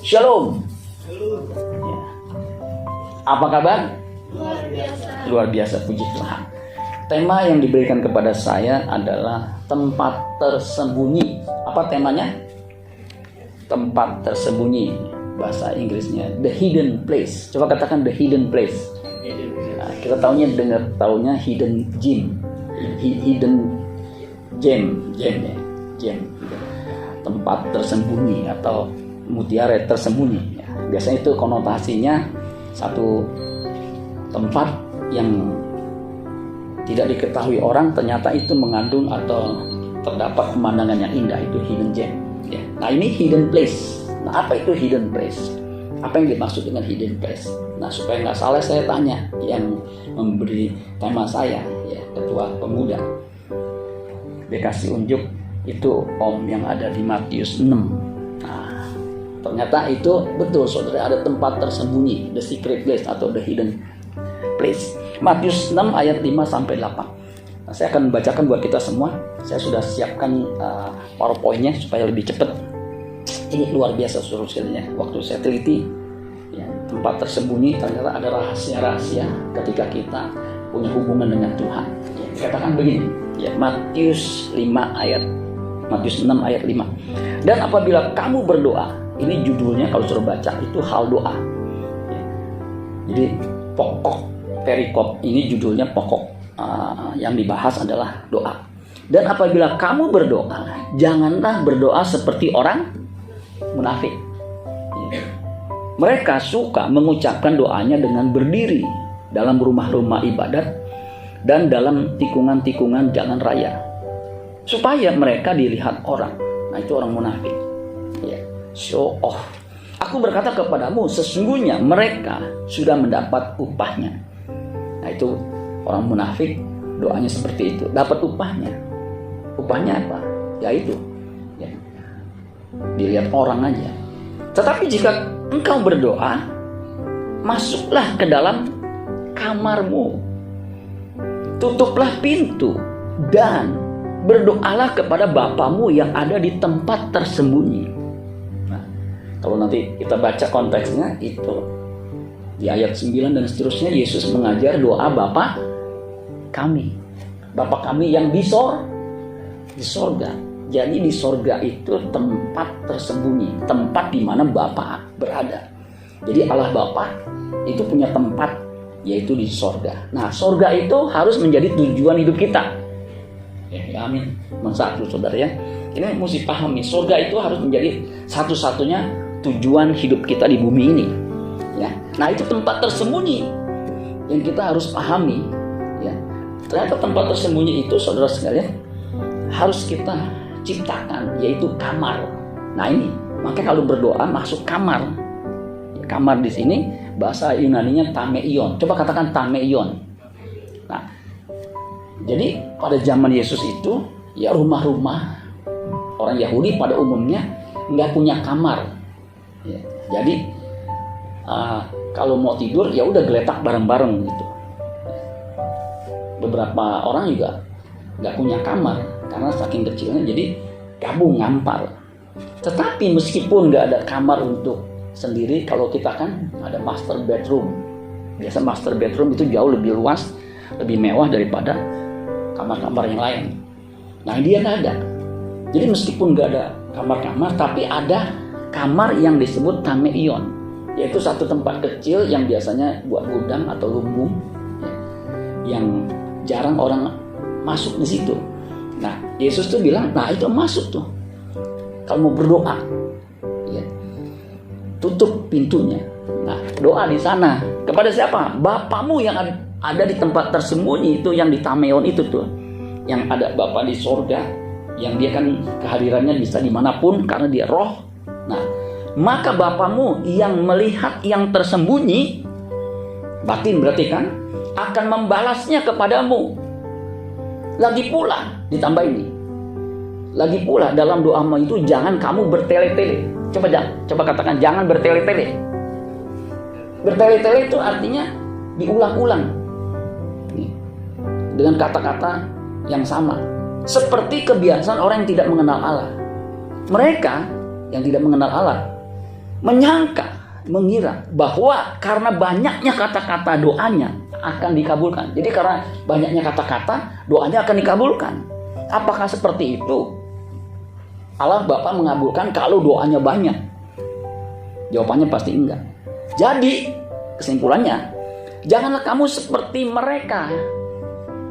Shalom. Ya. Apa kabar? Luar biasa, puji Tuhan. Tema yang diberikan kepada saya adalah tempat tersembunyi. Apa temanya? Tempat tersembunyi. Bahasa Inggrisnya the hidden place. Coba katakan the hidden place. Nah, kita taunya hidden gem. Hidden gem ya. Tempat tersembunyi atau mutiara tersembunyi. Ya, biasanya itu konotasinya satu tempat yang tidak diketahui orang, ternyata itu mengandung atau terdapat pemandangan yang indah, itu hidden gem. Ya. Nah, ini hidden place. Nah, apa itu hidden place? Apa yang dimaksud dengan hidden place? Nah, supaya nggak salah saya tanya yang memberi tema saya, ya, ketua pemuda. Dia kasih unjuk itu Om yang ada di Matius 6. Nah, ternyata itu betul saudara, ada tempat tersembunyi, the secret place atau the hidden place. Matius 6 ayat 5 sampai 8. Nah, saya akan bacakan buat kita semua. Saya sudah siapkan PowerPoint-nya supaya lebih cepat. Ini luar biasa saudara sekalian. Waktu saya teliti, ya, tempat tersembunyi ternyata ada rahasia-rahasia ketika kita punya hubungan dengan Tuhan. Ya, katakan begini, ya, Matius 6 ayat 5. Dan apabila kamu berdoa, ini judulnya kalau suruh baca itu hal doa. Ya. Jadi pokok perikop ini judulnya pokok yang dibahas adalah doa. Dan apabila kamu berdoa, janganlah berdoa seperti orang munafik. Ya. Mereka suka mengucapkan doanya dengan berdiri dalam rumah-rumah ibadat dan dalam tikungan-tikungan jalan raya, supaya mereka dilihat orang. Nah, itu orang munafik. Ya. Show off. Aku berkata kepadamu, sesungguhnya mereka sudah mendapat upahnya. Nah, itu orang munafik, doanya seperti itu, dapat upahnya. Upahnya apa? Yaitu, ya, dilihat orang aja. Tetapi jika engkau berdoa, masuklah ke dalam kamarmu, tutuplah pintu, dan berdoalah kepada Bapamu yang ada di tempat tersembunyi. Nah, kalau nanti kita baca konteksnya itu di ayat 9 dan seterusnya, Yesus mengajar doa Bapa kami. Bapa kami yang di sorga. Jadi di sorga itu tempat tersembunyi, tempat di mana Bapa berada. Jadi Allah Bapa itu punya tempat, yaitu di sorga. Nah, sorga itu harus menjadi tujuan hidup kita. Ya, amin. Satu saudara ya. Ini mesti pahami, sorga itu harus menjadi satu-satunya tujuan hidup kita di bumi ini. Ya. Nah, itu tempat tersembunyi yang kita harus pahami. Ya. Ternyata tempat tersembunyi itu saudara sekalian harus kita ciptakan, yaitu kamar. Nah, ini makanya kalau berdoa masuk kamar. Ya, kamar di sini bahasa Yunaninya tameion. Coba katakan tameion. Nah, jadi pada zaman Yesus itu, ya, rumah-rumah orang Yahudi pada umumnya nggak punya kamar. Ya, jadi kalau mau tidur ya udah geletak bareng-bareng gitu. Beberapa orang juga nggak punya kamar karena saking kecilnya, jadi gabung ngampar. Tetapi meskipun nggak ada kamar untuk sendiri, kalau kita kan ada master bedroom. Biasa master bedroom itu jauh lebih luas, lebih mewah daripada kamar-kamar yang lain. Nah, dia nggak ada. Jadi meskipun nggak ada kamar-kamar, tapi ada kamar yang disebut tameion, yaitu satu tempat kecil yang biasanya buat gudang atau lumbung, ya, yang jarang orang masuk di situ. Nah, Yesus tuh bilang, nah itu masuk tuh. Kalau mau berdoa, ya, tutup pintunya. Nah, doa di sana kepada siapa? Bapamu yang ada di tempat tersembunyi itu, yang di tameion itu tuh, yang ada Bapa di sorga, yang dia kan kehadirannya bisa dimanapun karena dia roh. Nah, maka Bapamu yang melihat yang tersembunyi, batin berarti kan, akan membalasnya kepadamu. Lagi pula ditambah ini, lagi pula dalam doamu itu jangan kamu bertele-tele. Coba katakan, jangan bertele-tele. Bertele-tele itu artinya diulang-ulang dengan kata-kata yang sama, seperti kebiasaan orang yang tidak mengenal Allah. Mereka yang tidak mengenal Allah mengira bahwa karena banyaknya kata-kata doanya akan dikabulkan. Jadi karena banyaknya kata-kata doanya akan dikabulkan. Apakah seperti itu? Allah Bapa mengabulkan kalau doanya banyak? Jawabannya pasti enggak. Jadi kesimpulannya, janganlah kamu seperti mereka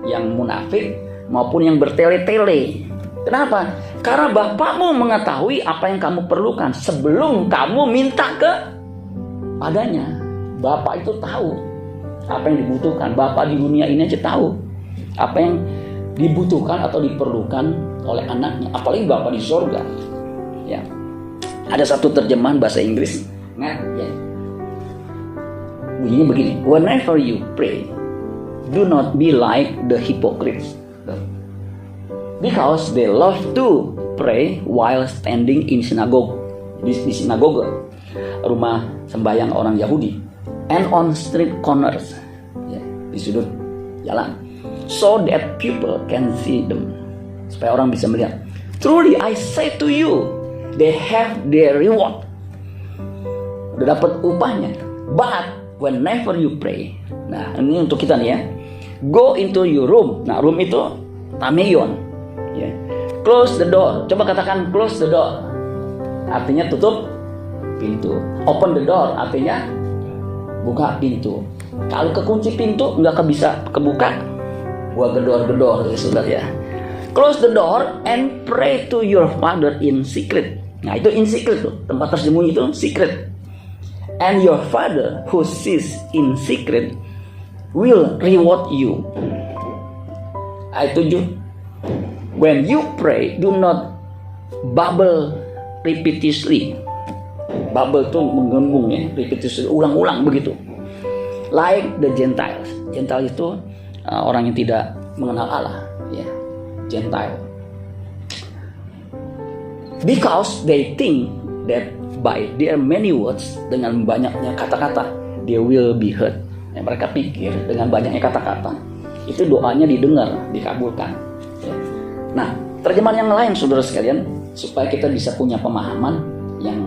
yang munafik maupun yang bertele-tele. Kenapa? Karena Bapakmu mengetahui apa yang kamu perlukan sebelum kamu minta padanya. Bapak itu tahu apa yang dibutuhkan. Bapak di dunia ini aja tahu apa yang dibutuhkan atau diperlukan oleh anaknya. Apalagi Bapak di surga. Ya. Ada satu terjemahan bahasa Inggris. Nah, ya. Bunyinya begini. Whenever you pray, do not be like the hypocrites, because they love to pray while standing in synagogue, di sinagoga, rumah sembahyang orang Yahudi, and on street corners, ya, di sudut jalan, so that people can see them, supaya orang bisa melihat. Truly I say to you, they have their reward. Udah dapat upahnya. But whenever you pray, nah ini untuk kita nih ya, go into your room. Nah room itu tameion, ya. Close the door. Coba katakan close the door. Artinya tutup pintu. Open the door artinya buka pintu. Kalau kekunci pintu nggak bisa kebuka, gua gedor-gedor ya saudara ya. Close the door and pray to your Father in secret. Nah itu in secret tuh, tempat tersembunyi itu secret. And your Father who sees in secret will reward you. Ayat 7. When you pray, do not babble repeatedly. Babble itu menggenggong ya, repeatedly, ulang-ulang begitu. Like the Gentiles. Gentile itu orang yang tidak mengenal Allah, ya. Gentile. Because they think that by their many words, dengan banyaknya kata-kata, they will be heard. Ya, mereka pikir dengan banyaknya kata-kata itu doanya didengar, dikabulkan. Ya. Nah, terjemahan yang lain saudara sekalian, supaya kita bisa punya pemahaman yang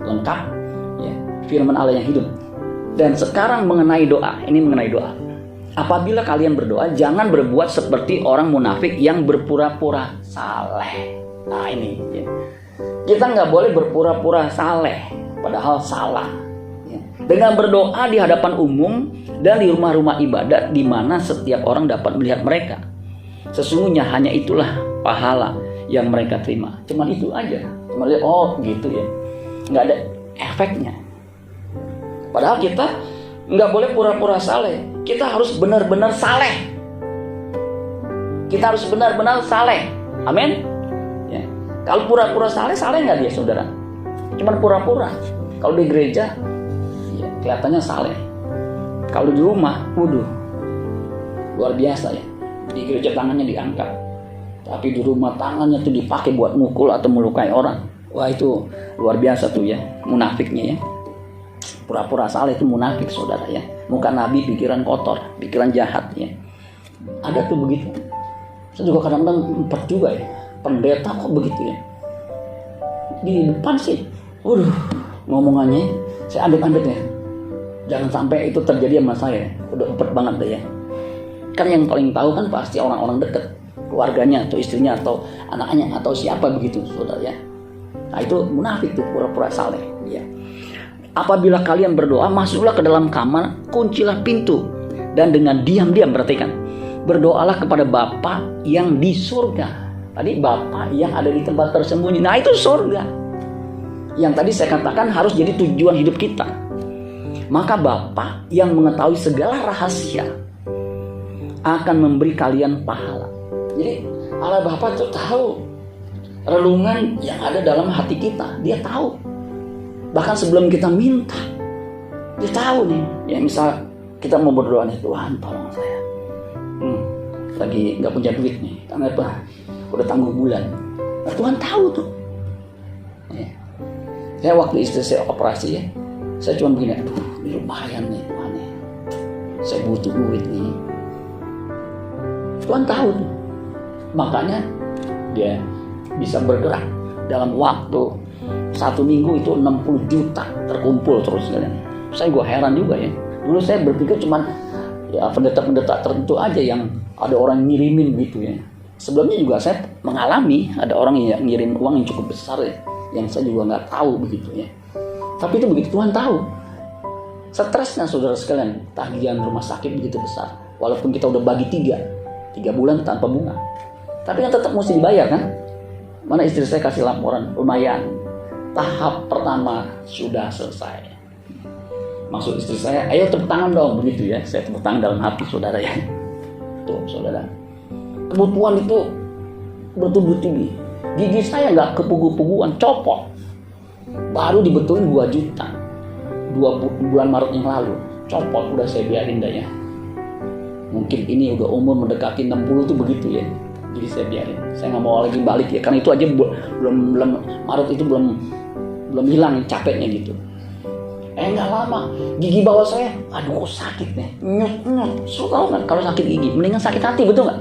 lengkap, ya, firman Allah yang hidup. Dan sekarang mengenai doa, ini mengenai doa. Apabila kalian berdoa, jangan berbuat seperti orang munafik yang berpura-pura saleh. Nah ini, ya. Kita nggak boleh berpura-pura saleh, padahal salah. Ya. Dengan berdoa di hadapan umum dan di rumah-rumah ibadat di mana setiap orang dapat melihat mereka. Sesungguhnya hanya itulah pahala yang mereka terima. Cuman itu aja. Cuma lihat, oh gitu ya. Nggak ada efeknya. Padahal kita nggak boleh pura-pura saleh. Kita harus benar-benar saleh. Kita harus benar-benar saleh. Amin. Ya. Kalau pura-pura saleh nggak dia saudara? Cuman pura-pura. Kalau di gereja, ya, kelihatannya saleh. Kalau di rumah, waduh, luar biasa ya. Di gereja tangannya diangkat, tapi di rumah tangannya tuh dipakai buat mukul atau melukai orang. Wah itu luar biasa tuh ya, munafiknya ya. Pura-pura saleh itu munafik saudara ya. Muka nabi pikiran kotor, pikiran jahat ya. Ada tuh begitu. Saya juga kadang-kadang empat juga ya. Pendeta kok begitu ya. Di depan sih, waduh, ngomongannya saya ambil-ambil ya. Jangan sampai itu terjadi sama saya. Udah empat banget deh ya. Kan yang paling tahu kan pasti orang-orang dekat, keluarganya atau istrinya atau anaknya atau siapa begitu saudara ya. Nah itu munafik tuh, pura-pura saleh ya. Apabila kalian berdoa, masuklah ke dalam kamar, kuncilah pintu, dan dengan diam-diam, perhatikan, berdoalah kepada Bapa yang di surga. Tadi Bapa yang ada di tempat tersembunyi. Nah itu surga. Yang tadi saya katakan harus jadi tujuan hidup kita. Maka Bapa yang mengetahui segala rahasia akan memberi kalian pahala. Jadi Allah Bapa itu tahu relungan yang ada dalam hati kita. Dia tahu. Bahkan sebelum kita minta, dia tahu nih. Ya misal kita mau berdoa nih, Tuhan tolong saya. Lagi nggak punya duit nih, karena apa? Udah tangguh bulan. Nah, Tuhan tahu tuh. Ya. Saya waktu istri saya operasi ya, saya cuma begini, aduh, ini lumayan nih Tuhan ya. Saya butuh duit nih. Tuhan tahu tuh. Makanya dia bisa bergerak dalam waktu 1 1 minggu itu 60 juta terkumpul terus kalian. Saya gue heran juga ya. Dulu saya berpikir cuman ya pendeta-pendeta tertentu aja yang ada orang ngirimin gitu ya. Sebelumnya juga saya mengalami ada orang yang ngirim uang yang cukup besar ya, yang saya juga nggak tahu begitu ya. Tapi itu begitu Tuhan tahu. Stresnya saudara sekalian, tagihan rumah sakit begitu besar. Walaupun kita udah bagi 3 bulan tanpa bunga, tapi kan tetap mesti dibayar kan. Mana istri saya kasih laporan, lumayan, tahap pertama sudah selesai. Maksud istri saya, ayo tepuk tangan dong, begitu ya. Saya tepuk tangan dalam hati saudara ya. Tuh saudara, kebutuhan itu bertumbuh tinggi. Gigi saya nggak kepugu-puguan, copot. Baru dibetulin 2 juta 2 bulan Maret yang lalu, copot, udah saya biarin dah ya. Mungkin ini udah umur mendekati 60 tuh begitu ya. Jadi saya biarin, saya nggak mau lagi balik ya, karena itu aja belum Maret itu belum hilang capeknya gitu. Nggak lama, gigi bawah saya, aduh kok sakit nih, nyut. So tau kan kalau sakit gigi, mendingan sakit hati, betul nggak?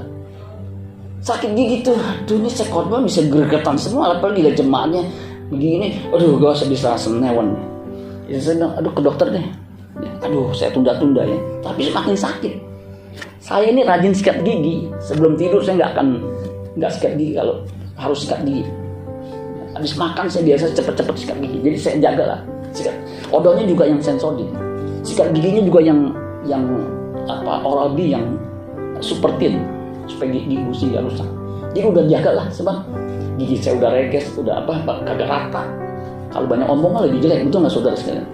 Sakit gigi tuh, aduh ini sekotbah bisa gregetan semua, apalagi lihat jemaatnya begini, aduh gak usah bisa senewan. Ya saya bilang, aduh ke dokter deh, aduh saya tunda-tunda ya, tapi semakin sakit. Saya ini rajin sikat gigi, sebelum tidur saya nggak sikat gigi kalau harus sikat gigi. Habis makan saya biasa cepet-cepet sikat gigi, jadi saya jaga lah. Sikat odolnya juga yang Sensodyne, sikat giginya juga yang Oral-B yang super thin supaya gigi gusi nggak rusak. Jadi udah jaga lah, sebab gigi saya udah reges, udah kagak rata. Kalau banyak omongan lebih jelek, betul nggak saudara sekalian?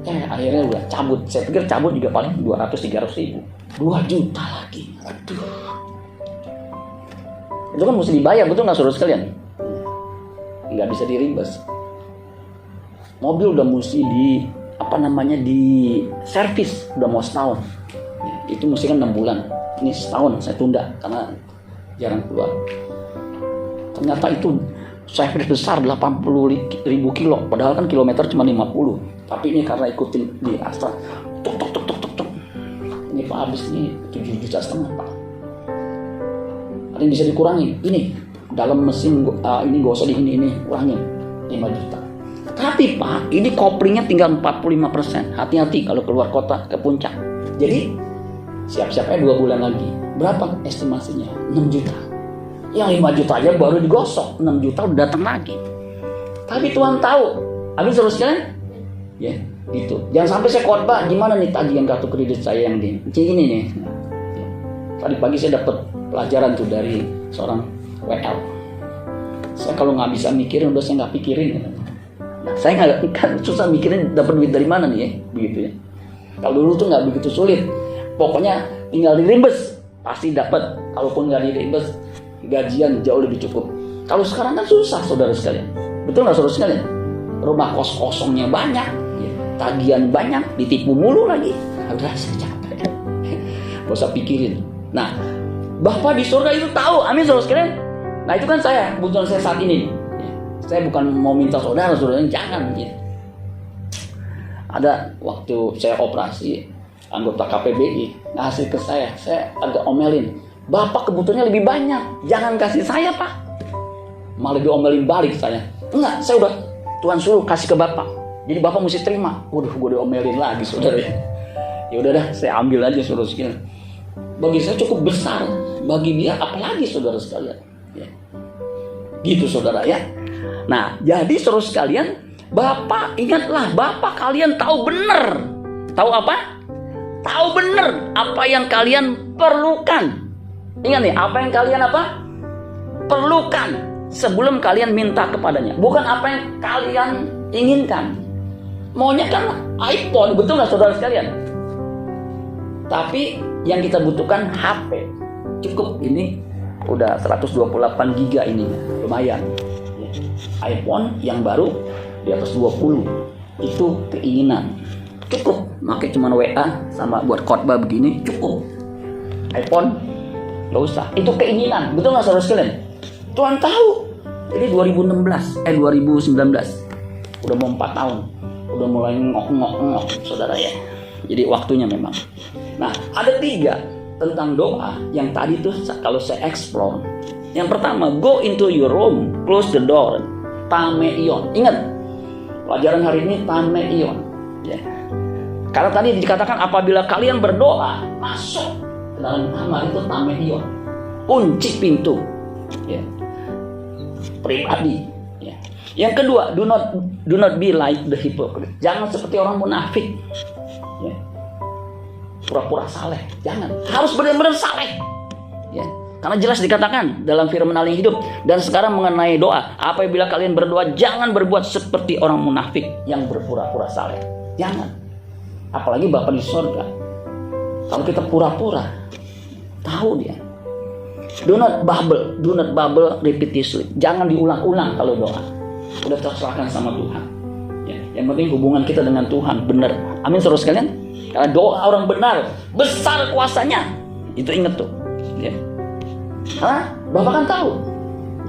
Akhirnya udah cabut. Saya pikir cabut juga paling 200-300 ribu, 2 juta lagi. Aduh, itu kan mesti dibayar, betul nggak saudara sekalian? Nggak bisa dirimbas. Mobil udah mesti di servis, udah mau setahun. Itu mesti kan 6 bulan. Ini setahun saya tunda karena jarang keluar. Ternyata itu servis besar 80 ribu kilo, padahal kan kilometer cuma 50. Tapi ini karena ikutin di Astra, tuk. Ini Pak habis nih 7,5 juta Pak. Ada yang bisa dikurangi. Ini dalam mesin ini gak usah ini kurangin 5 juta. Tapi Pak, ini koplingnya tinggal 45%. Hati-hati kalau keluar kota ke puncak. Jadi siap-siap 2 bulan lagi. Berapa estimasinya? 6 juta. Yang 5 juta aja baru digosok, 6 juta udah datang lagi. Tapi Tuhan tahu. Habis terus sekalian? Ya, gitu. Jangan sampai saya khotbah, gimana nih tagihan kartu kredit saya yang ini nih. Ya. Tadi pagi saya dapat pelajaran tuh dari seorang WL. Saya kalau nggak bisa mikirin, udah saya nggak pikirin. Nah, saya nggak susah mikirin dapat duit dari mana nih ya, begitu ya. Kalau dulu tuh nggak begitu sulit. Pokoknya tinggal dirimbes, pasti dapat. Kalaupun nggak dirimbes, gajian jauh lebih cukup. Kalau sekarang kan susah saudara sekalian. Betul nggak saudara sekalian? Rumah kosongnya banyak, ya, tagihan banyak, ditipu mulu lagi. Udah saya capek. Gak usah pikirin. Nah, Bapa di surga itu tahu, amin saudara sekalian. Nah itu kan saya, kebutuhan saya saat ini. Ya, saya bukan mau minta saudara jangan. Ya. Ada waktu saya operasi, anggota KPBI ngasih ke saya agak omelin. Bapak kebutuhannya lebih banyak, jangan kasih saya Pak. Malah diomelin balik saya. Enggak, saya udah Tuhan suruh kasih ke Bapak. Jadi Bapak mesti terima. Waduh, gue diomelin lagi saudara. Ya udah dah, saya ambil aja saudara sekalian. Bagi saya cukup besar, bagi dia apalagi saudara sekalian. Ya. Gitu saudara ya. Nah, jadi saudara sekalian, Bapak ingatlah, Bapak kalian tahu benar. Tahu apa? Tahu benar apa yang kalian perlukan. Ingat nih, apa yang kalian perlukan sebelum kalian minta kepadanya. Bukan apa yang kalian inginkan. Maunya kan iPhone, betul nggak saudara sekalian? Tapi yang kita butuhkan HP. Cukup ini udah 128 giga ininya, lumayan. Ya. iPhone yang baru di atas 20 itu keinginan. Cukup, pakai cuma WA sama buat khotbah begini cukup. iPhone gak usah, itu keinginan, betul nggak saudara sekalian? Tuhan tahu. Jadi 2019 udah mau 4 tahun, udah mulai ngok saudara ya. Jadi waktunya memang. Nah, ada 3 tentang doa yang tadi tuh kalau saya explore. Yang pertama, go into your room, close the door. tameion. Ingat, pelajaran hari ini tameion. Ya. Karena tadi dikatakan apabila kalian berdoa, masuk ke dalam kamar itu tameion. Kunci pintu. Ya. Pribadi. Ya. Yang kedua, do not be like the hypocrite. Jangan seperti orang munafik. Ya. Pura-pura saleh. Jangan. Harus benar-benar saleh. Ya. Karena jelas dikatakan dalam firman Allah yang hidup. Dan sekarang mengenai doa, apabila kalian berdoa, jangan berbuat seperti orang munafik yang berpura-pura saleh. Jangan. Apalagi Bapa di surga. Kalau kita pura-pura, tahu dia. Do not babble repetitiously. Jangan diulang-ulang kalau doa. Udah terserahkan sama Tuhan. Ya, yang penting hubungan kita dengan Tuhan benar. Amin saudara sekalian. Karena doa orang benar besar kuasanya. Itu ingat tuh. Ya. Karena Bapak kan tahu.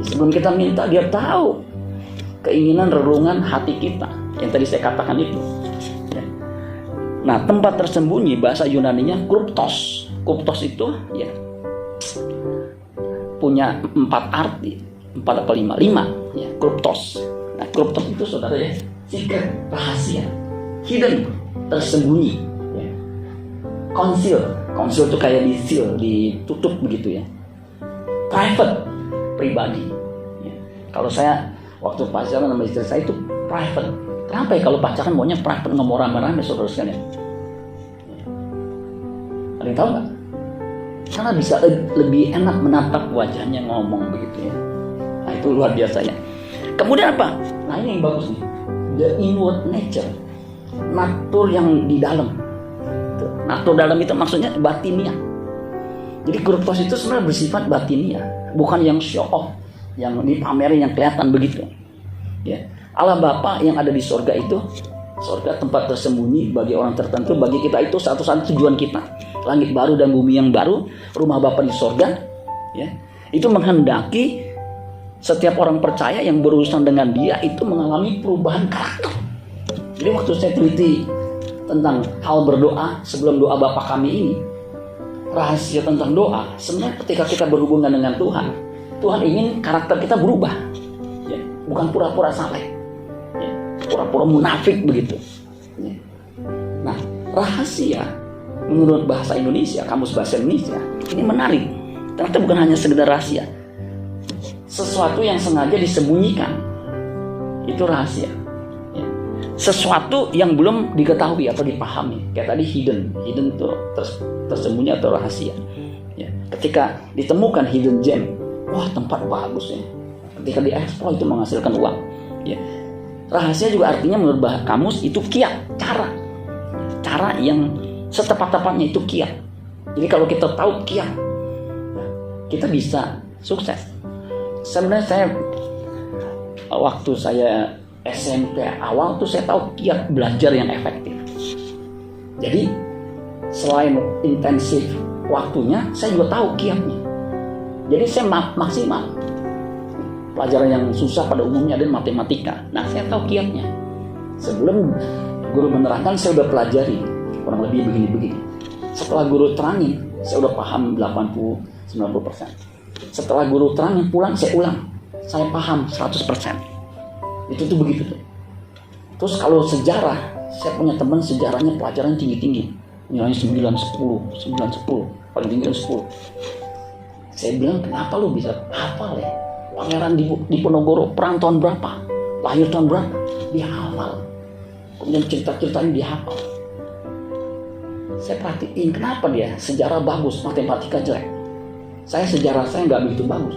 Sebelum kita minta, dia tahu keinginan relungan hati kita. Yang tadi saya katakan itu. Ya. Nah, tempat tersembunyi bahasa Yunaninya kryptos. Kryptos itu ya punya 4 arti, 4 apa 5 ya, kryptos. Nah, kryptos itu saudara ya, secret, rahasia, hidden, tersembunyi ya. Conceal itu kayak di seal, ditutup begitu ya. Private, pribadi ya. Kalau saya waktu pacaran sama istri saya itu private. Kenapa ya kalau pacaran maunya private, nggak mau rame-rame saudara sekalian? Ada yang tahu nggak? Karena bisa lebih enak menatap wajahnya, ngomong begitu ya. Nah, itu luar biasa ya. Kemudian apa? Nah, ini yang bagus nih. The inward nature. Natur yang di dalam. Natur dalam itu maksudnya batinia. Jadi kryptos itu sebenarnya bersifat batinia, bukan yang show off, yang dipamerin, yang kelihatan begitu. Ya. Allah Bapa yang ada di sorga itu, sorga tempat tersembunyi bagi orang tertentu, bagi kita itu satu-satu tujuan kita. Langit baru dan bumi yang baru, rumah Bapa di sorga, ya, itu menghendaki setiap orang percaya yang berurusan dengan Dia itu mengalami perubahan karakter. Jadi waktu saya teliti tentang hal berdoa sebelum doa Bapa kami ini, rahasia tentang doa, sebenarnya ketika kita berhubungan dengan Tuhan, Tuhan ingin karakter kita berubah, ya, bukan pura-pura saleh, ya, pura-pura munafik begitu. Ya. Nah, rahasia menurut bahasa Indonesia, kamus bahasa Indonesia, ini menarik. Ternyata bukan hanya sekedar rahasia. Sesuatu yang sengaja disembunyikan, itu rahasia. Ya. Sesuatu yang belum diketahui atau dipahami. Kayak tadi hidden itu tersembunyi atau rahasia. Ya. Ketika ditemukan hidden gem, wah tempat bagus ya. Ketika diekspor itu menghasilkan uang. Ya. Rahasia juga artinya menurut bahasa kamus itu kiat, cara yang setepat-tepatnya itu kiat. Jadi kalau kita tahu kiat, kita bisa sukses. Sebenarnya saya waktu saya SMP awal tuh saya tahu kiat belajar yang efektif. Jadi selain intensif waktunya, saya juga tahu kiatnya. Jadi saya maksimal. Pelajaran yang susah pada umumnya adalah matematika. Nah, saya tahu kiatnya. Sebelum guru menerangkan, saya udah pelajari kurang lebih begini-begini. Setelah guru terangin, saya udah paham 80-90%. Setelah guru terangin pulang, saya ulang. Saya paham 100%. Itu tuh begitu tuh. Terus kalau sejarah, saya punya teman sejarahnya pelajaran tinggi-tinggi. Nilainya 9-10, paling tinggi 10. Saya bilang, kenapa lu bisa hafal ya? Pangeran Diponegoro perang tahun berapa? Lahir tahun berapa? Dia hafal. Kemudian cerita-ceritanya dia hafal. Saya perhatiin kenapa dia sejarah bagus, matematika jelek. Sejarah saya nggak begitu bagus.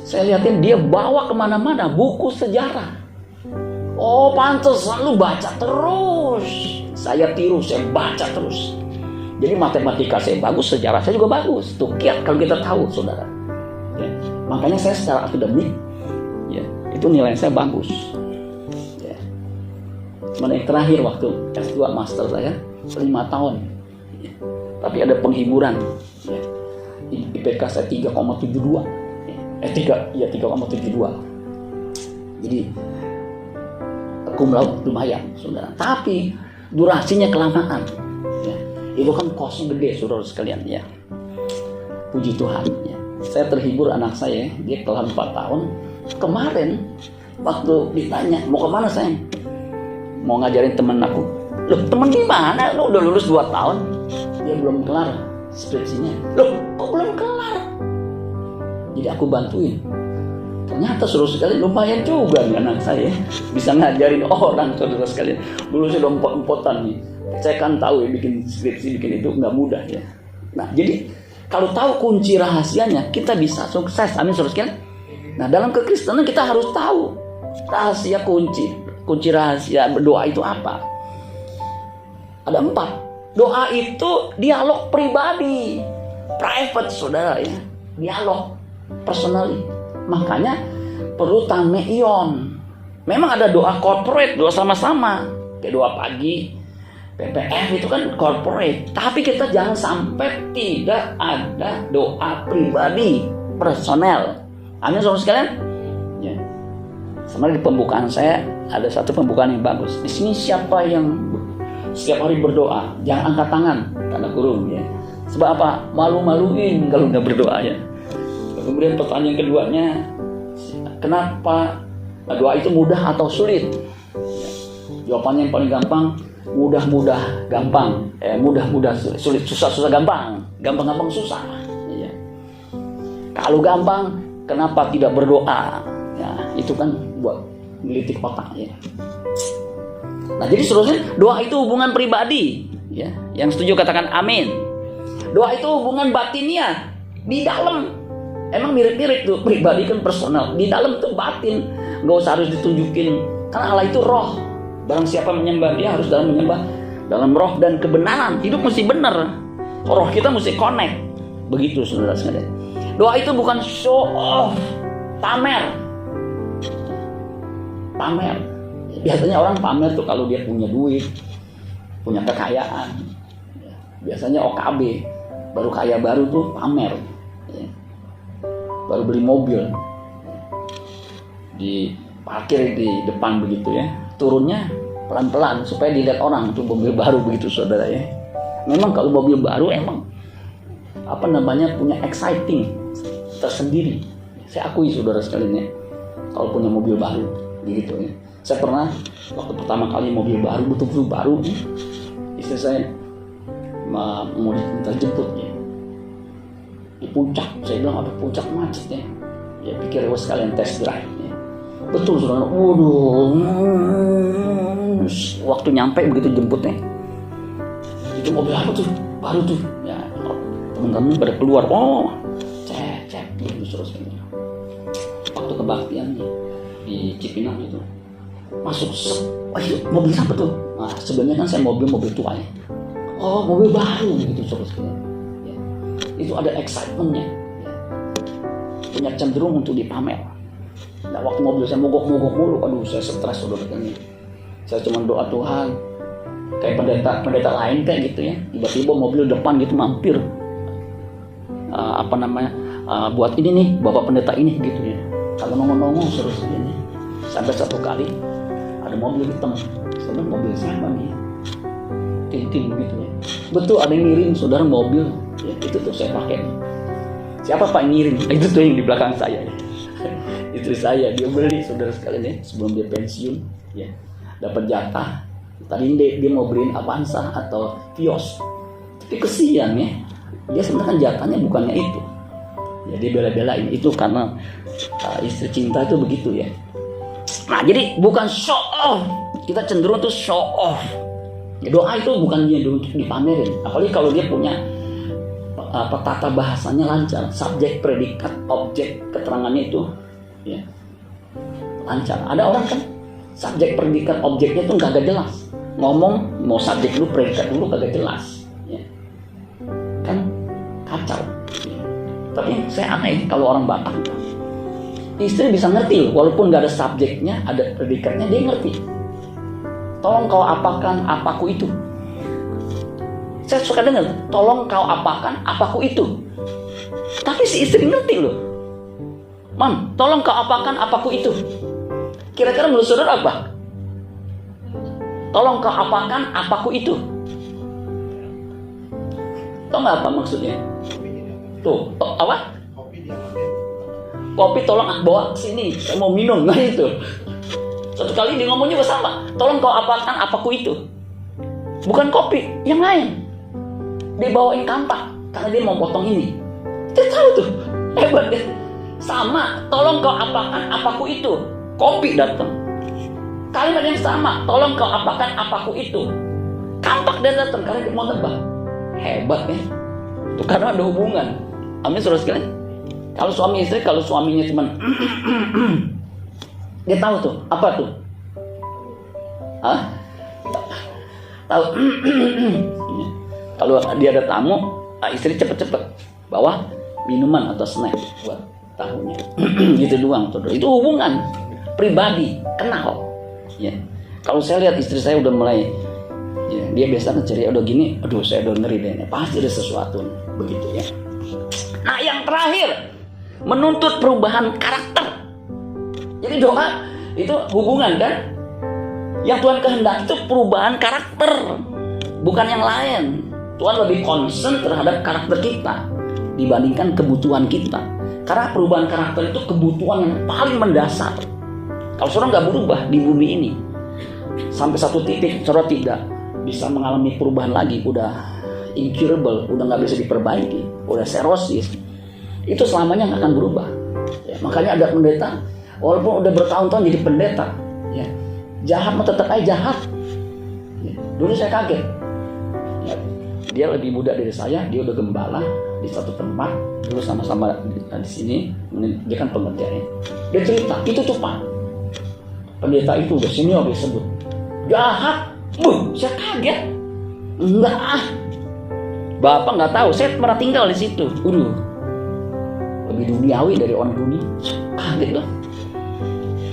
Saya lihatin dia bawa kemana-mana buku sejarah. Oh pantes lu baca terus. Saya tiru, saya baca terus. Jadi matematika saya bagus, sejarah saya juga bagus. Tuh kiat kalau kita tahu saudara. Ya. Makanya saya secara akademik, ya, itu nilai saya bagus. Ya. Yang terakhir waktu S2 master saya 5 tahun, ya. Tapi ada penghiburan, ya. IPK saya 3,72, ya. 3,72. Jadi cum laude lumayan, saudara. Tapi durasinya kelamaan, ya. Itu kan kosnya gede, saudara sekalian, ya. Puji Tuhan, ya. Saya terhibur anak saya, dia kelas 4 tahun, kemarin waktu ditanya mau kemana sayang, mau ngajarin temen aku. Loh temen gimana, lu udah lulus 2 tahun, dia belum kelar skripsinya. Loh kok belum kelar? Jadi aku bantuin. Ternyata saudara sekalian lumayan juga nih anak saya, bisa ngajarin orang saudara sekalian. Dulu saya udah empot-empotan nih, saya kan tahu ya bikin skripsi, bikin itu nggak mudah ya. Nah jadi kalau tahu kunci rahasianya, kita bisa sukses. Amin saudara sekalian. Nah dalam kekristenan kita harus tahu rahasia kunci rahasia berdoa itu apa. Ada 4. Doa itu dialog pribadi, private saudara ya, dialog personally. Makanya perlu tameion. Memang ada doa corporate, doa sama-sama, kayak doa pagi, PPF itu kan corporate. Tapi kita jangan sampai tidak ada doa pribadi, personal. Amin saudara sekalian. Ya. Sama di pembukaan saya ada satu pembukaan yang bagus. Di sini siapa yang setiap hari berdoa, jangan angkat tangan, tanda kurung ya. Sebab apa? Malu-maluin kalau nggak berdoa ya. Kemudian pertanyaan keduanya, kenapa doa itu mudah atau sulit? Jawabannya yang paling gampang, mudah-mudah gampang, mudah-mudah sulit, susah-susah gampang, gampang-gampang susah. Ya. Kalau gampang, kenapa tidak berdoa? Ya, itu kan buat ngelitik otak ya. Nah jadi seterusnya doa itu hubungan pribadi ya. Yang setuju katakan amin. Doa itu hubungan batinnya di dalam. Emang mirip-mirip tuh, pribadi kan personal, di dalam tuh batin, nggak usah harus ditunjukin. Karena Allah itu roh. Barang siapa menyembah dia harus dalam menyembah dalam roh dan kebenaran. Hidup mesti benar. Roh kita mesti connect. Begitu saudara sekalian. Doa itu bukan show off, pamer. Pamer. Biasanya orang pamer tuh kalau dia punya duit, punya kekayaan. Biasanya OKB, baru kaya baru tuh pamer. Baru beli mobil, diparkir di depan begitu ya, turunnya pelan-pelan supaya dilihat orang tuh mobil baru begitu saudara ya. Memang kalau mobil baru emang punya exciting tersendiri. Saya akui saudara sekalian ya, kalau punya mobil baru begitu ya. Saya pernah waktu pertama kali mobil baru, betul-betul baru, istri saya mau minta jemput ya. Di puncak, saya bilang ada puncak macet ya. Ya pikir sekalian test drive ya. Betul saudara, waduh, waktu nyampe begitu jemputnya, itu mobil apa tuh, baru tuh, ya teman-teman pada keluar, cek, gitu terus. Waktu kebaktian di Cipinang itu, masuk, mobil apa tuh? Nah sebenarnya kan saya mobil tua ya. Oh mobil baru gitu terus. Itu ada excitementnya ya. Punya cenderung untuk dipamer. Nah waktu mobil saya mogok mulu, aduh saya stres saudara ini. Saya cuma doa Tuhan, kayak pendeta lain kayak gitu ya, tiba-tiba mobil depan gitu mampir, buat ini nih bapak pendeta ini gitu ya. Kalau nongol terus ini, sampai satu kali ada mobil hitam, sebenarnya mobil siapa nih, tim gitu ya. Betul ada yang ngirim saudara mobil. Ya, itu tuh saya pakai. Siapa pak yang ngirim? Itu tuh yang di belakang saya ya. Istri saya dia beli saudara sekalian ya, sebelum dia pensiun ya, dapat jatah. Tadi dia mau beliin Avanza atau Vios, tapi kesian ya, dia sebenarnya kan jatahnya bukannya itu. Ya dia bela-belain itu karena istri cinta itu begitu ya. Nah jadi bukan show off, kita cenderung tuh show off. Ya, doa itu bukan dia untuk dipamerin, apalagi kalau dia punya tata bahasanya lancar, subjek, predikat, objek, keterangannya itu ya lancar. Ada orang kan subjek, predikat, objeknya itu kagak jelas, ngomong mau subjek dulu, predikat dulu kagak jelas ya. Kan kacau ya. Tapi saya aneh kalau orang Batak, istri bisa ngerti walaupun gak ada subjeknya, ada predikatnya, dia ngerti. Tolong kau apakan apaku itu. Saya suka dengar, tolong kau apakan apaku itu. Tapi si istri ngerti loh. Mam, tolong kau apakan apaku itu. Kira-kira menurut saudara apa? Tolong kau apakan apaku itu. Tahu nggak apa maksudnya? Tuh, apa? kopi tolong bawa ke sini, saya mau minum. Nah itu. Satu kali dia ngomong juga sama, tolong kau apakan apaku itu. Bukan kopi, yang lain. Dia bawain kampak karena dia mau potong ini. Dia tahu tuh, hebat deh. Sama, tolong kau apakan apaku itu. Kopi datang. Kalimat yang sama, tolong kau apakan apaku itu. Kampak dan datang karena dia mau nebak. Hebat ya. Itu karena ada hubungan. Amin, saudara sekalian. Kalau suami istri, kalau suaminya cuma dia tahu tuh, apa tuh? Hah? Tahu. Kalau dia ada tamu, istri cepet-cepet bawa minuman atau snack buat tamunya. Gitu doang, saudara. Itu hubungan pribadi, kenal. Ya. Kalau saya lihat istri saya udah mulai, ya, dia biasa ceria udah gini, aduh saya udah ngeri deh, pasti ada sesuatu nih, begitu ya. Nah yang terakhir, menuntut perubahan karakter. Jadi doa itu hubungan kan? Yang Tuhan kehendaki itu perubahan karakter, bukan yang lain. Tuhan lebih concern terhadap karakter kita dibandingkan kebutuhan kita. Karena perubahan karakter itu kebutuhan yang paling mendasar. Kalau saudara nggak berubah di bumi ini, sampai satu titik saudara tidak bisa mengalami perubahan lagi, udah incurable, udah nggak bisa diperbaiki, udah serosis, itu selamanya nggak akan berubah. Ya, makanya ada pendeta, walaupun udah bertahun-tahun jadi pendeta, ya, jahat mah tetap aja jahat. Ya, dulu saya kaget, ya, dia lebih muda dari saya, dia udah gembala di satu tempat, dulu sama-sama di sini, dia kan pengertiannya. Dia cerita, itu tuh Pak, pendeta itu udah senior disebut, jahat. Saya kaget. Enggak, Bapak nggak tahu, saya pernah tinggal di situ. Lebih duniawi dari orang dunia. Kaget loh.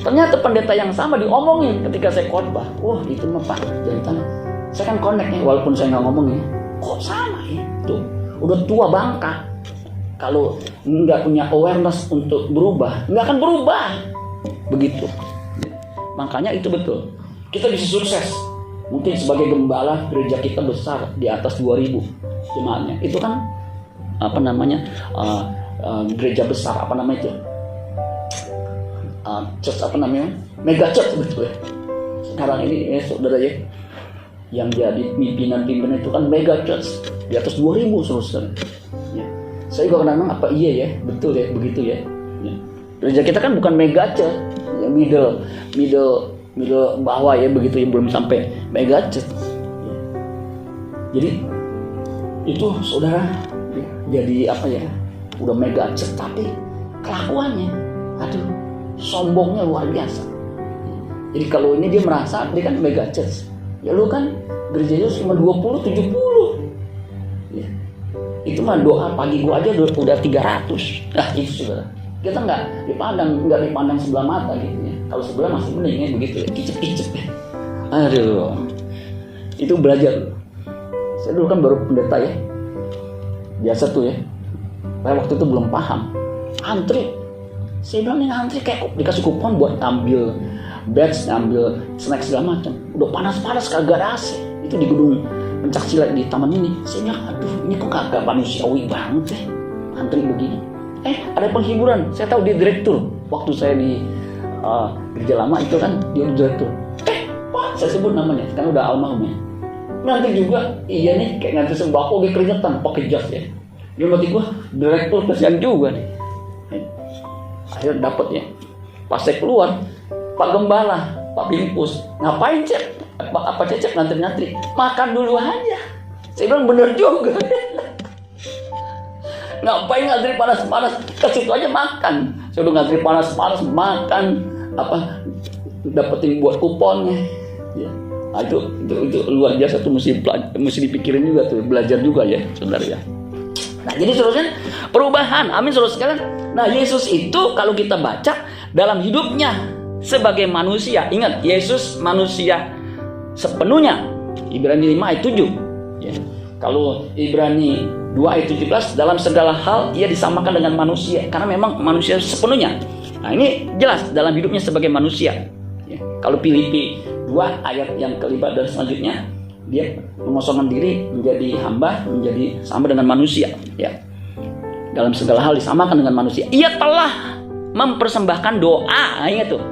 Ternyata pendeta yang sama diomongin ketika saya khotbah. Wah itu mah Pak, jahitan. Saya kan connect ya, walaupun saya nggak ngomong ya. Kok sama ya? Tuh, udah tua bangka. Kalau nggak punya awareness untuk berubah, nggak akan berubah. Begitu. Makanya itu betul. Kita bisa sukses. Mungkin sebagai gembala gereja kita besar di atas 2000 jemaatnya. Itu kan apa namanya? Gereja besar apa namanya itu? Church apa namanya? Mega church betul ya. Sekarang ini saudara ya, yang jadi pimpinan itu kan mega church di atas 2000 saudara. Ya. Saya juga kadang-kadang apa iya ya, betul ya, begitu ya. Ya. Gereja kita kan bukan mega church, ya middle bawah ya, begitu yang belum sampai mega church. Ya. Jadi itu saudara ya, jadi apa ya? Udah mega church tapi kelakuannya, aduh, sombongnya luar biasa. Jadi kalau ini dia merasa dia kan mega church, ya lu kan gerejanya cuma 20-70. Ya. Itu mah doa pagi gua aja udah 300. Nah itu saudara. Kita nggak dipandang sebelah mata gitu ya. Kalau sebelah masih mending ya begitu ya, kicep-kicep ya. Aduh, itu belajar. Saya dulu kan baru pendeta ya. Biasa tuh ya. Saya waktu itu belum paham. Antri. Saya bilang ini antri kayak dikasih kupon buat ambil badge, ambil snack segala macam. Udah panas-panas kagak ada AC. Itu di gedung pencak silat di taman ini. Saya bilang, aduh ini kok kagak manusiawi banget ya. Antri begini. Ada penghiburan. Saya tahu dia direktur. Waktu saya di gereja lama itu kan dia direktur. Pak, saya sebut namanya. Kan udah almarhum ya. Nanti juga, iya nih kayak nganter sembako dia keringetan pakai jas ya. Dia mati gua direktur, kesian juga nih. Akhirnya dapet ya. Pas saya keluar, Pak Gembala, Pak Bingkus, ngapain Cep? Apa Cecep ngantri-ngantri? Makan dulu aja. Saya bilang bener juga. Ngapain ngantri panas-panas? Ke situ aja makan. Saya udah ngantri panas-panas makan, apa dapetin buat kuponnya. Ya. Nah, itu luar biasa tuh, mesti dipikirin juga tuh, belajar juga ya, saudara ya. Nah, jadi saudara perubahan, amin saudara sekalian. Nah, Yesus itu kalau kita baca dalam hidupnya sebagai manusia, ingat Yesus manusia sepenuhnya. Ibrani 5 ayat 7. Ya. Kalau Ibrani 2 ayat 17, dalam segala hal ia disamakan dengan manusia karena memang manusia sepenuhnya. Nah, ini jelas dalam hidupnya sebagai manusia. Ya. Kalau Filipi 2 ayat yang kelima dan selanjutnya, dia mengosongkan diri menjadi hamba, menjadi sama dengan manusia. Ya. Dalam segala hal disamakan dengan manusia. Ia telah mempersembahkan doa, ingat tuh,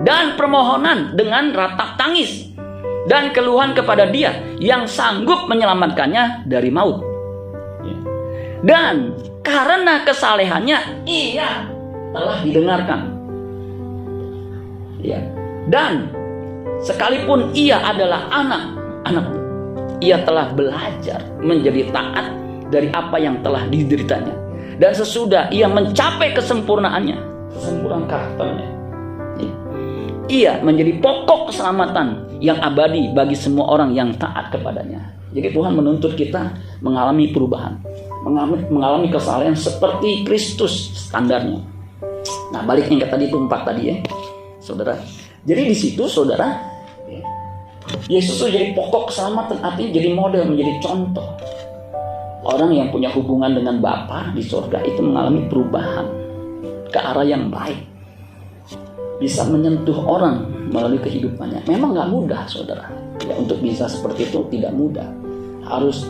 dan permohonan dengan ratap tangis dan keluhan kepada Dia yang sanggup menyelamatkannya dari maut. Dan karena kesalehannya ia telah didengarkan. Ya. Dan sekalipun ia adalah anak, ia telah belajar menjadi taat dari apa yang telah dideritanya. Dan sesudah ia mencapai kesempurnaan karakternya, ia menjadi pokok keselamatan yang abadi bagi semua orang yang taat kepadanya. Jadi Tuhan menuntut kita mengalami perubahan, mengalami kesalahan seperti Kristus standarnya. Nah, baliknya ke tadi itu 4 tadi ya, saudara. Jadi di situ saudara, Yesus itu jadi pokok keselamatan, artinya jadi model, menjadi contoh. Orang yang punya hubungan dengan Bapa di surga itu mengalami perubahan ke arah yang baik, bisa menyentuh orang melalui kehidupannya. Memang gak mudah saudara ya, untuk bisa seperti itu tidak mudah, harus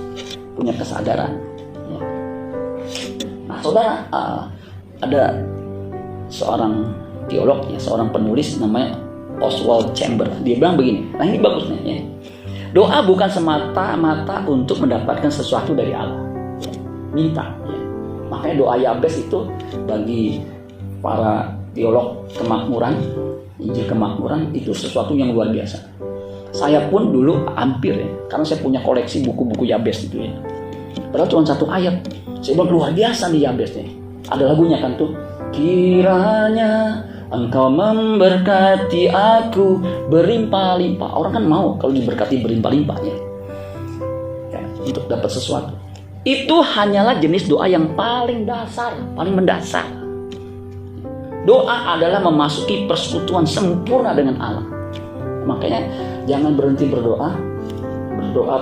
punya kesadaran ya. Nah saudara, ada seorang teolog ya, seorang penulis namanya Oswald Chambers. Dia bilang begini, nah ini bagus nih ya. Doa bukan semata-mata untuk mendapatkan sesuatu dari Allah, minta ya. Makanya doa Yabes itu bagi para teolog kemakmuran, Injil kemakmuran itu sesuatu yang luar biasa. Saya pun dulu hampir ya, karena saya punya koleksi buku-buku Yabes itu ya. Padahal cuma 1 ayat, saya bilang luar biasa di Yabes nih. Ada lagunya kan tuh, kiranya Engkau memberkati aku berlimpah-limpah. Orang kan mau kalau diberkati berlimpah-limpah ya, untuk dapat sesuatu. Itu hanyalah jenis doa yang paling dasar, paling mendasar. Doa adalah memasuki persekutuan sempurna dengan Allah. Makanya jangan berhenti berdoa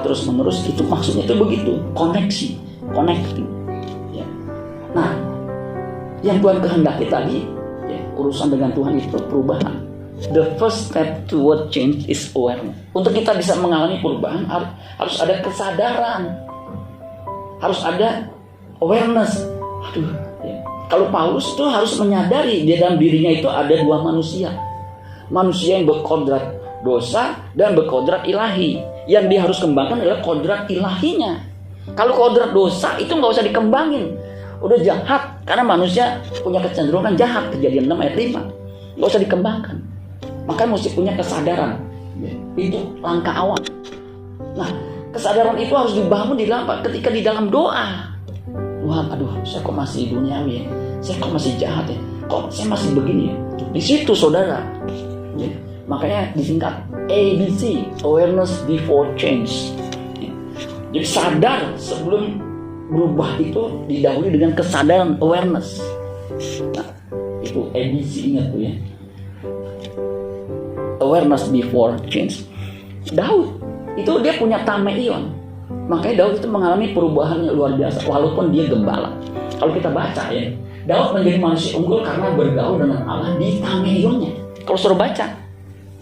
terus menerus. Itu maksudnya itu begitu, connecting ya. Nah, yang Tuhan kehendaki tadi ya, urusan dengan Tuhan itu perubahan. The first step toward change is awareness. Untuk kita bisa mengalami perubahan harus ada kesadaran, harus ada awareness. Ya. Kalau Paulus itu harus menyadari di dalam dirinya itu ada 2 manusia. Manusia yang berkodrat dosa dan berkodrat ilahi. Yang dia harus kembangkan adalah kodrat ilahinya. Kalau kodrat dosa itu nggak usah dikembangin, udah jahat, karena manusia punya kecenderungan jahat. Kejadian 6 ayat 5, nggak usah dikembangkan. Makanya mesti punya kesadaran. Itu langkah awal. Nah, kesadaran itu harus dibangun ketika di dalam doa. Tuhan, aduh, saya kok masih duniawi ya, saya kok masih jahat ya, kok saya masih begini ya. Di situ saudara ya. Makanya disingkat ABC, awareness before change ya. Jadi sadar sebelum berubah itu didahului dengan kesadaran, awareness. Nah, itu ABC, ingat tuh ya, awareness before change. Daud itu dia punya tameion. Makanya Daud itu mengalami perubahan yang luar biasa walaupun dia gembala. Kalau kita baca ya, Daud menjadi manusia unggul karena bergaul dengan Allah di tameionnya. Kalau suruh baca,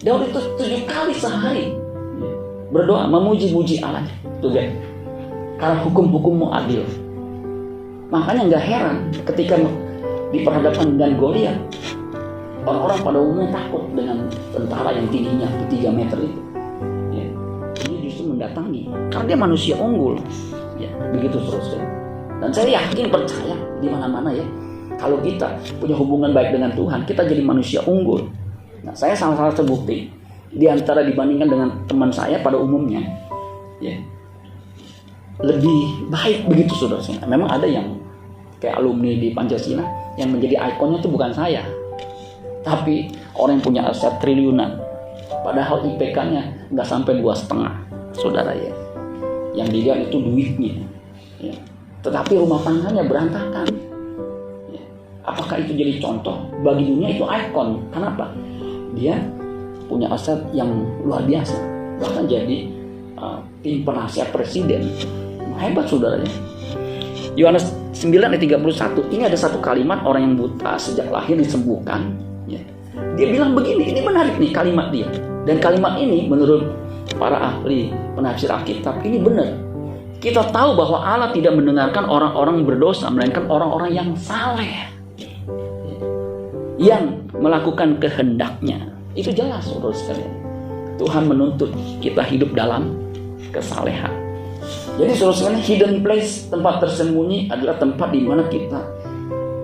Daud itu 7 kali sehari berdoa memuji-muji Allah. Tuh kan, karena hukum-hukummu adil. Makanya nggak heran ketika diperhadapkan dengan Goliat, orang-orang pada umumnya takut dengan tentara yang tingginya 3 meter itu. Mendatangi karena dia manusia unggul ya, begitu terus. Dan saya yakin, percaya di mana-mana ya, kalau kita punya hubungan baik dengan Tuhan, kita jadi manusia unggul. Nah, saya salah terbukti di antara dibandingkan dengan teman saya pada umumnya ya, lebih baik begitu saudara. Memang ada yang kayak alumni di Pancasila yang menjadi ikonnya itu bukan saya, tapi orang yang punya aset triliunan, padahal IPK-nya nggak sampai 2,5 saudara ya, yang dilihat itu duitnya ya. Tetapi rumah tangganya berantakan ya. Apakah itu jadi contoh bagi dunia? Itu ikon. Kenapa? Dia punya aset yang luar biasa, bahkan jadi tim penasihat presiden. Hebat saudara ya. Yohanes 9 ayat 31, ini ada satu kalimat, orang yang buta sejak lahir disembuhkan ya. Dia bilang begini, ini menarik nih kalimat dia. Dan kalimat ini menurut para ahli penafsir Alkitab ini benar. Kita tahu bahwa Allah tidak mendengarkan orang-orang berdosa, melainkan orang-orang yang saleh. yang melakukan kehendaknya. Itu jelas, saudara sekalian. Tuhan menuntut kita hidup dalam kesalehan. Jadi saudara sekalian, hidden place, tempat tersembunyi adalah tempat di mana kita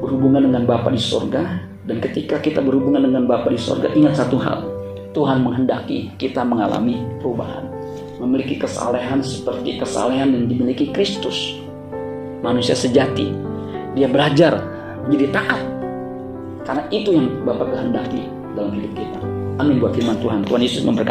berhubungan dengan Bapa di sorga. Dan ketika kita berhubungan dengan Bapa di sorga, ingat satu hal, Tuhan menghendaki kita mengalami perubahan, memiliki kesalehan seperti kesalehan yang dimiliki Kristus, manusia sejati. Dia belajar menjadi taat, karena itu yang Bapa kehendaki dalam hidup kita. Amin buat firman Tuhan. Tuhan Yesus memberkati.